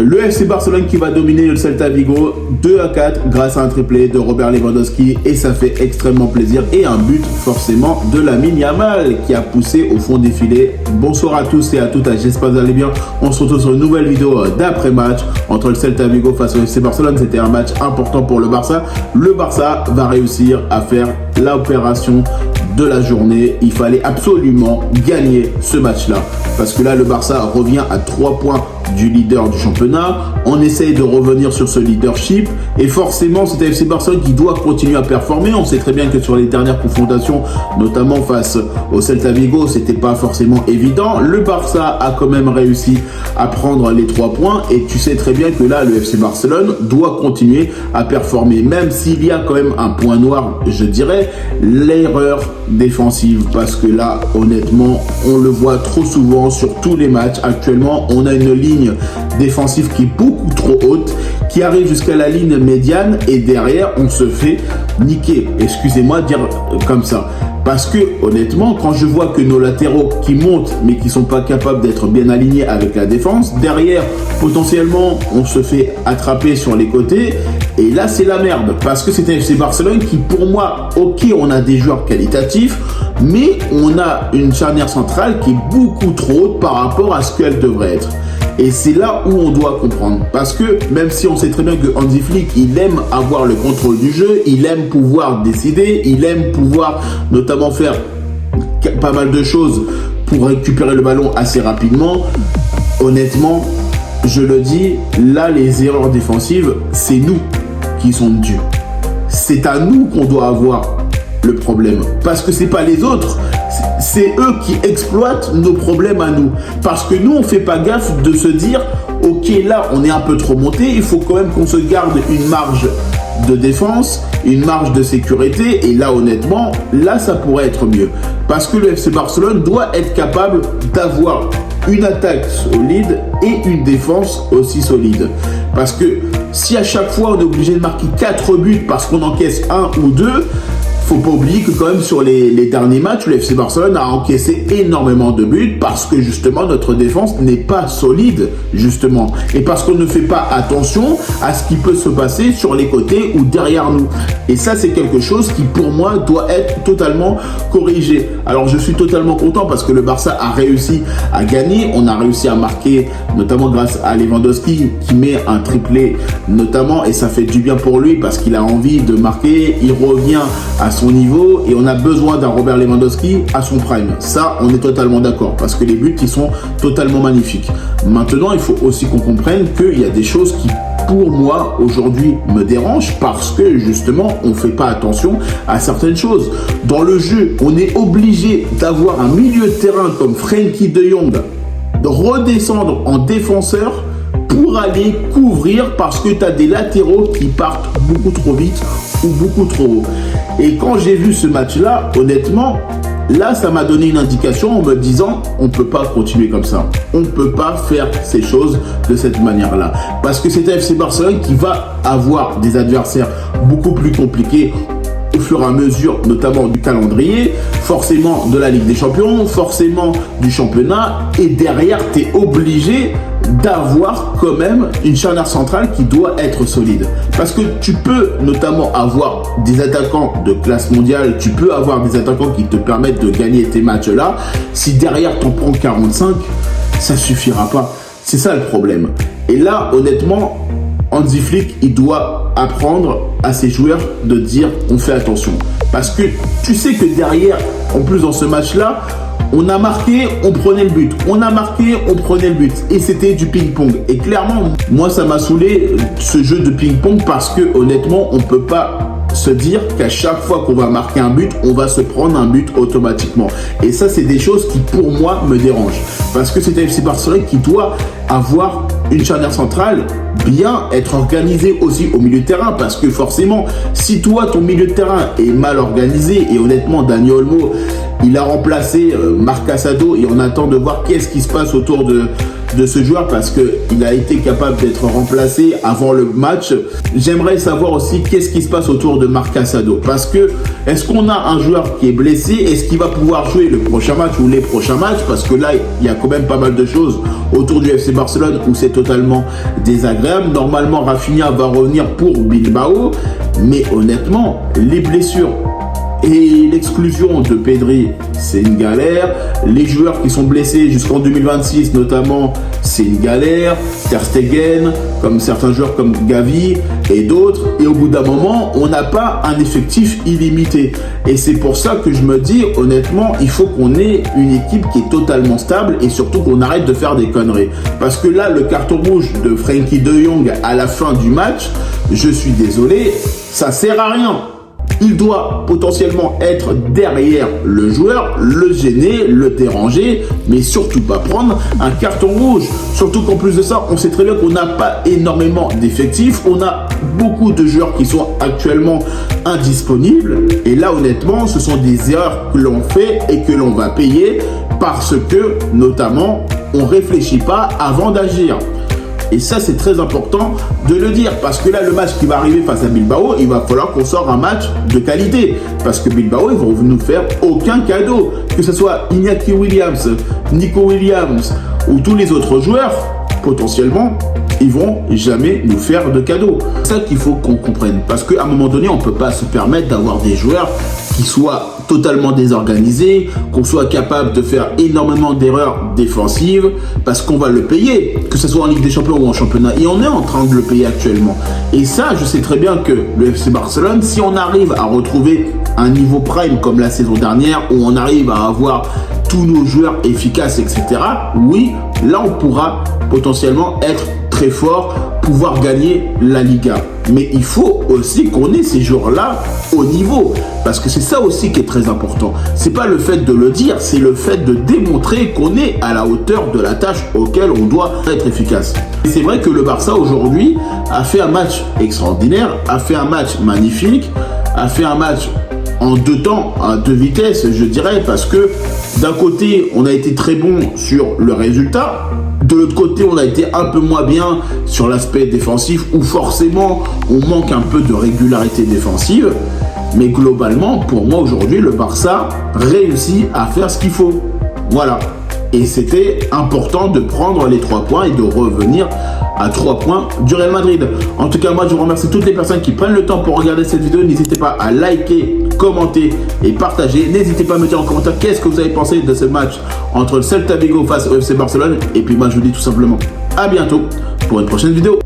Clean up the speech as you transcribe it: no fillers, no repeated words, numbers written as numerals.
Le FC Barcelone qui va dominer le Celta Vigo 2-4 grâce à un triplé de Robert Lewandowski et ça fait extrêmement plaisir et un but forcément de Lamine Yamal qui a poussé au fond des filets. Bonsoir à tous et à toutes, j'espère que vous allez bien. On se retrouve sur une nouvelle vidéo d'après-match entre le Celta Vigo face au FC Barcelone. C'était un match important pour le Barça. Le Barça va réussir à faire l'opération de la journée. Il fallait absolument gagner ce match-là parce que là, le Barça revient à 3 points du leader du championnat. On essaye de revenir sur ce leadership et forcément c'est FC Barcelone qui doit continuer à performer. On sait très bien que sur les dernières confrontations, notamment face au Celta Vigo, c'était pas forcément évident. Le Barça a quand même réussi à prendre les 3 points et tu sais très bien que là le FC Barcelone doit continuer à performer, même s'il y a quand même un point noir, je dirais, l'erreur défensive, parce que là honnêtement on le voit trop souvent sur tous les matchs. Actuellement on a une ligne défensive qui est beaucoup trop haute, qui arrive jusqu'à la ligne médiane et derrière on se fait niquer, excusez-moi de dire comme ça, parce que honnêtement quand je vois que nos latéraux qui montent mais qui sont pas capables d'être bien alignés avec la défense, derrière potentiellement on se fait attraper sur les côtés et là c'est la merde, parce que c'est un FC Barcelone qui pour moi, ok on a des joueurs qualitatifs mais on a une charnière centrale qui est beaucoup trop haute par rapport à ce qu'elle devrait être. Et c'est là où on doit comprendre. Parce que même si on sait très bien que Hansi Flick, il aime avoir le contrôle du jeu, il aime pouvoir décider, il aime pouvoir notamment faire pas mal de choses pour récupérer le ballon assez rapidement. Honnêtement, je le dis, là les erreurs défensives, c'est nous qui sont dus. C'est à nous qu'on doit avoir le problème. Parce que c'est pas les autres. C'est eux qui exploitent nos problèmes à nous. Parce que nous, on fait pas gaffe de se dire, ok, là, on est un peu trop monté, il faut quand même qu'on se garde une marge de défense, une marge de sécurité. Et là, honnêtement, là, ça pourrait être mieux. Parce que le FC Barcelone doit être capable d'avoir une attaque solide et une défense aussi solide. Parce que si à chaque fois, on est obligé de marquer 4 buts parce qu'on encaisse 1 ou 2, faut pas oublier que quand même sur les derniers matchs, le FC Barcelone a encaissé énormément de buts parce que justement notre défense n'est pas solide justement et parce qu'on ne fait pas attention à ce qui peut se passer sur les côtés ou derrière nous. Et ça c'est quelque chose qui pour moi doit être totalement corrigé. Alors je suis totalement content parce que le Barça a réussi à gagner, on a réussi à marquer notamment grâce à Lewandowski qui met un triplé notamment et ça fait du bien pour lui parce qu'il a envie de marquer, il revient à son niveau et on a besoin d'un Robert Lewandowski à son prime. Ça, on est totalement d'accord parce que les buts, ils sont totalement magnifiques. Maintenant, il faut aussi qu'on comprenne qu'il y a des choses qui, pour moi, aujourd'hui, me dérangent parce que, justement, on ne fait pas attention à certaines choses. Dans le jeu, on est obligé d'avoir un milieu de terrain comme Frenkie de Jong, de redescendre en défenseur pour aller couvrir parce que tu as des latéraux qui partent beaucoup trop vite ou beaucoup trop haut. Et quand j'ai vu ce match-là, honnêtement, là, ça m'a donné une indication en me disant on ne peut pas continuer comme ça. On ne peut pas faire ces choses de cette manière-là. Parce que c'est un FC Barcelone qui va avoir des adversaires beaucoup plus compliqués au fur et à mesure, notamment du calendrier, forcément de la Ligue des Champions, forcément du championnat. Et derrière, tu es obligé d'avoir quand même une charnière centrale qui doit être solide. Parce que tu peux notamment avoir des attaquants de classe mondiale, tu peux avoir des attaquants qui te permettent de gagner tes matchs-là. Si derrière, tu en prends 45, ça suffira pas. C'est ça le problème. Et là, honnêtement, Hansi Flick, il doit apprendre à ses joueurs de dire on fait attention. Parce que tu sais que derrière, en plus dans ce match-là, on a marqué, on prenait le but. On a marqué, on prenait le but. Et c'était du ping-pong. Et clairement, moi, ça m'a saoulé ce jeu de ping-pong parce que honnêtement, on ne peut pas se dire qu'à chaque fois qu'on va marquer un but, on va se prendre un but automatiquement. Et ça, c'est des choses qui, pour moi, me dérangent. Parce que c'est un FC Barcelone qui doit avoir une charnière centrale, bien être organisé aussi au milieu de terrain. Parce que forcément, si toi, ton milieu de terrain est mal organisé, et honnêtement, Dani Olmo, il a remplacé Marc Casado et on attend de voir qu'est-ce qui se passe autour de de ce joueur parce qu'il a été capable d'être remplacé avant le match. J'aimerais savoir aussi qu'est-ce qui se passe autour de Marc Casado, parce que est-ce qu'on a un joueur qui est blessé? Est-ce qu'il va pouvoir jouer le prochain match ou les prochains matchs? Parce que là, il y a quand même pas mal de choses autour du FC Barcelone où c'est totalement désagréable. Normalement, Rafinha va revenir pour Bilbao, mais honnêtement, les blessures et l'exclusion de Pedri, c'est une galère. Les joueurs qui sont blessés jusqu'en 2026 notamment, c'est une galère. Ter Stegen, comme certains joueurs comme Gavi et d'autres. Et au bout d'un moment, on n'a pas un effectif illimité. Et c'est pour ça que je me dis, honnêtement, il faut qu'on ait une équipe qui est totalement stable et surtout qu'on arrête de faire des conneries. Parce que là, le carton rouge de Frenkie de Jong à la fin du match, je suis désolé, ça sert à rien. Il doit potentiellement être derrière le joueur, le gêner, le déranger, mais surtout pas prendre un carton rouge. Surtout qu'en plus de ça, on sait très bien qu'on n'a pas énormément d'effectifs. On a beaucoup de joueurs qui sont actuellement indisponibles. Et là, honnêtement, ce sont des erreurs que l'on fait et que l'on va payer parce que, notamment, on ne réfléchit pas avant d'agir. Et ça, c'est très important de le dire parce que là, le match qui va arriver face à Bilbao, il va falloir qu'on sorte un match de qualité parce que Bilbao, ils vont nous faire aucun cadeau. Que ce soit Iñaki Williams, Nico Williams ou tous les autres joueurs, potentiellement, ils vont jamais nous faire de cadeau. C'est ça qu'il faut qu'on comprenne parce qu'à un moment donné, on ne peut pas se permettre d'avoir des joueurs qui soient totalement désorganisés, qu'on soit capable de faire énormément d'erreurs défensives parce qu'on va le payer, que ce soit en Ligue des Champions ou en championnat. Et on est en train de le payer actuellement. Et ça, je sais très bien que le FC Barcelone, si on arrive à retrouver un niveau prime comme la saison dernière, où on arrive à avoir tous nos joueurs efficaces, etc., oui, là, on pourra potentiellement être très fort, pouvoir gagner la Liga. Mais il faut aussi qu'on ait ces joueurs-là au niveau. Parce que c'est ça aussi qui est très important. C'est pas le fait de le dire, c'est le fait de démontrer qu'on est à la hauteur de la tâche auquel on doit être efficace. Et c'est vrai que le Barça aujourd'hui a fait un match extraordinaire, a fait un match magnifique, a fait un match en deux temps, à deux vitesses, je dirais, parce que d'un côté, on a été très bon sur le résultat. De l'autre côté, on a été un peu moins bien sur l'aspect défensif où forcément, on manque un peu de régularité défensive. Mais globalement, pour moi aujourd'hui, le Barça réussit à faire ce qu'il faut. Voilà. Et c'était important de prendre les 3 points et de revenir à 3 points du Real Madrid. En tout cas, moi, je remercie toutes les personnes qui prennent le temps pour regarder cette vidéo. N'hésitez pas à liker, commenter et partager. N'hésitez pas à me dire en commentaire qu'est-ce que vous avez pensé de ce match entre le Celta Vigo face au FC Barcelone. Et puis moi, je vous dis tout simplement à bientôt pour une prochaine vidéo.